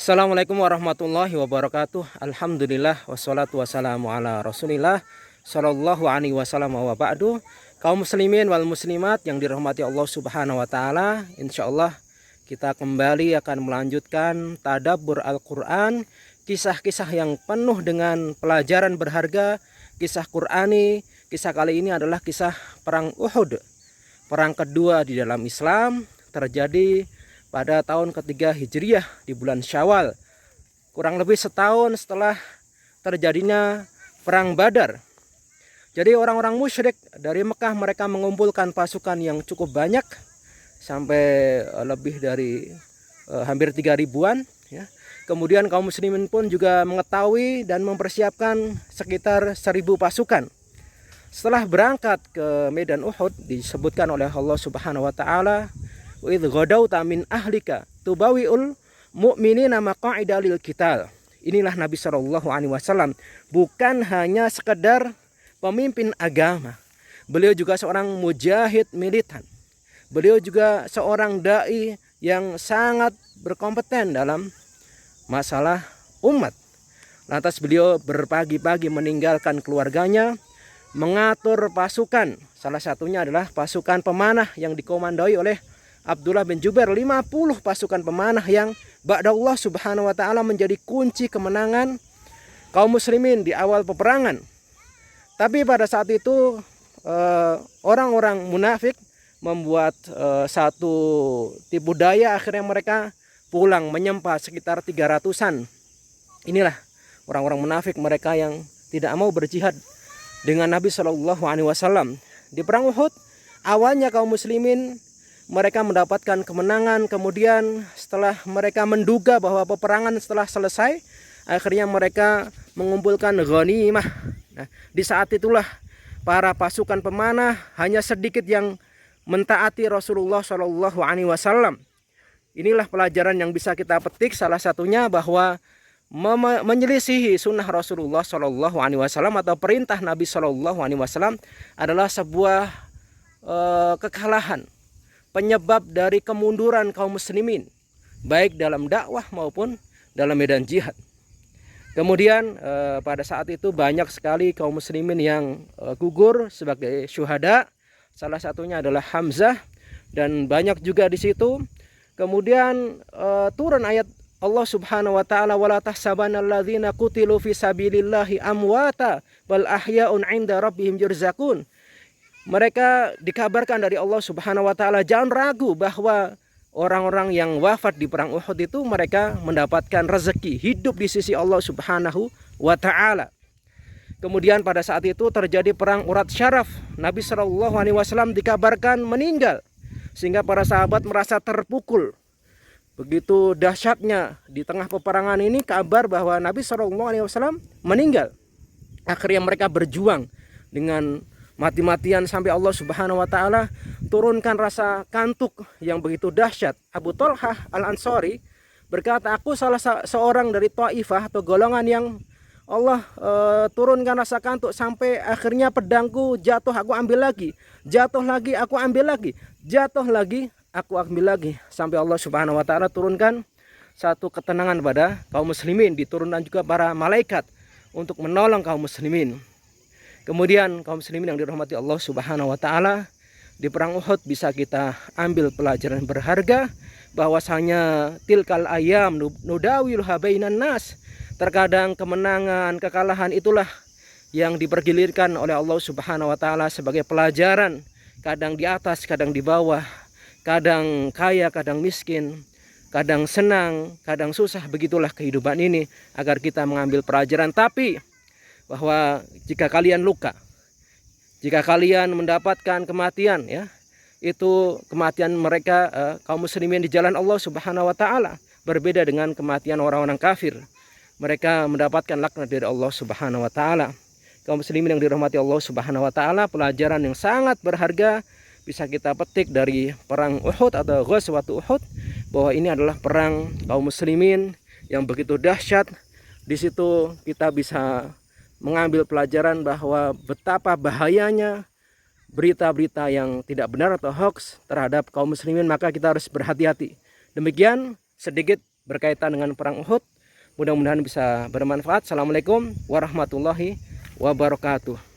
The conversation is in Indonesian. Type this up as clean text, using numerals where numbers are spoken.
Assalamualaikum warahmatullahi wabarakatuh. Alhamdulillah wassalatu wassalamu ala Rasulillah sallallahu alaihi wasallam wa ba'du. Kaum muslimin wal muslimat yang dirahmati Allah Subhanahu wa taala, insyaallah kita kembali akan melanjutkan tadabbur Al-Qur'an, kisah-kisah yang penuh dengan pelajaran berharga, kisah Qur'ani. Kisah kali ini adalah kisah perang Uhud. Perang kedua di dalam Islam, terjadi pada tahun ketiga Hijriah di bulan Syawal, kurang lebih setahun setelah terjadinya perang Badar. Jadi orang-orang musyrik dari Mekah mereka mengumpulkan pasukan yang cukup banyak, sampai lebih dari hampir 3.000-an ya. Kemudian kaum muslimin pun juga mengetahui dan mempersiapkan sekitar 1.000 pasukan. Setelah berangkat ke medan Uhud, disebutkan oleh Allah Subhanahu wa taala, wa idh ghadawta min ahlika tubawiul mu'minina maqa'ida lil qital. Inilah Nabi sallallahu alaihi wasallam bukan hanya sekedar pemimpin agama. Beliau juga seorang mujahid militan. Beliau juga seorang dai yang sangat berkompeten dalam masalah umat. Lantas beliau berpagi-pagi meninggalkan keluarganya, mengatur pasukan. Salah satunya adalah pasukan pemanah yang dikomandoi oleh Abdullah bin Jubair, 50 pasukan pemanah yang ba'da Allah Subhanahu wa taala menjadi kunci kemenangan kaum muslimin di awal peperangan. Tapi pada saat itu orang-orang munafik membuat satu tipu daya, akhirnya mereka pulang menyempah sekitar 300-an. Inilah orang-orang munafik, mereka yang tidak mau berjihad dengan Nabi Shallallahu alaihi wasallam. Di perang Uhud awalnya kaum muslimin mereka mendapatkan kemenangan, kemudian setelah mereka menduga bahwa peperangan setelah selesai, akhirnya mereka mengumpulkan ghanimah. Nah, di saat itulah para pasukan pemanah hanya sedikit yang mentaati Rasulullah Shallallahu alaihi wasallam. Inilah pelajaran yang bisa kita petik, salah satunya bahwa menyelisihi sunnah Rasulullah Shallallahu alaihi wasallam atau perintah Nabi Shallallahu alaihi wasallam adalah sebuah kekalahan, penyebab dari kemunduran kaum muslimin, baik dalam dakwah maupun dalam medan jihad. Kemudian pada saat itu banyak sekali kaum muslimin yang gugur sebagai syuhada. Salah satunya adalah Hamzah, dan banyak juga di situ. Kemudian turun ayat Allah Subhanahu wa taala, wala tahsabannalladzina qutilu fi sabilillahi amwata bal ahya'un 'inda rabbihim yurzaqun. Mereka dikabarkan dari Allah Subhanahu wa taala, jangan ragu bahwa orang-orang yang wafat di perang Uhud itu mereka mendapatkan rezeki hidup di sisi Allah Subhanahu wa taala. Kemudian pada saat itu terjadi perang Urat Syaraf. Nabi Shallallahu alaihi wasallam dikabarkan meninggal, sehingga para sahabat merasa terpukul. Begitu dahsyatnya di tengah peperangan ini kabar bahwa Nabi Shallallahu alaihi wasallam meninggal. Akhirnya mereka berjuang dengan mati-matian sampai Allah Subhanahu wa taala turunkan rasa kantuk yang begitu dahsyat. Abu Thalhah Al-Ansari berkata, aku salah seorang dari Taifah atau golongan yang Allah turunkan rasa kantuk sampai akhirnya pedangku jatuh, aku ambil lagi, jatuh lagi, aku ambil lagi, jatuh lagi, aku ambil lagi, sampai Allah Subhanahu wa taala turunkan satu ketenangan pada kaum muslimin, diturunkan juga para malaikat untuk menolong kaum muslimin. Kemudian kaum muslimin yang dirahmati Allah Subhanahu wa taala, di perang Uhud bisa kita ambil pelajaran berharga bahwasanya tilkal ayam nudawiluha bainan nas. Terkadang kemenangan, kekalahan itulah yang dipergilirkan oleh Allah Subhanahu wa taala sebagai pelajaran, kadang di atas, kadang di bawah, kadang kaya, kadang miskin, kadang senang, kadang susah. Begitulah kehidupan ini, agar kita mengambil pelajaran. Tapi bahwa jika kalian luka, jika kalian mendapatkan kematian, ya, itu kematian mereka kaum muslimin di jalan Allah Subhanahu wa taala, berbeda dengan kematian orang-orang kafir. Mereka mendapatkan laknat dari Allah Subhanahu wa taala. Kaum muslimin yang dirahmati Allah Subhanahu wa taala, pelajaran yang sangat berharga bisa kita petik dari perang Uhud atau Ghazwat Uhud, bahwa ini adalah perang kaum muslimin yang begitu dahsyat. Di situ kita bisa mengambil pelajaran bahwa betapa bahayanya berita-berita yang tidak benar atau hoax terhadap kaum muslimin, maka kita harus berhati-hati. Demikian sedikit berkaitan dengan perang Uhud. Mudah-mudahan bisa bermanfaat. Assalamualaikum warahmatullahi wabarakatuh.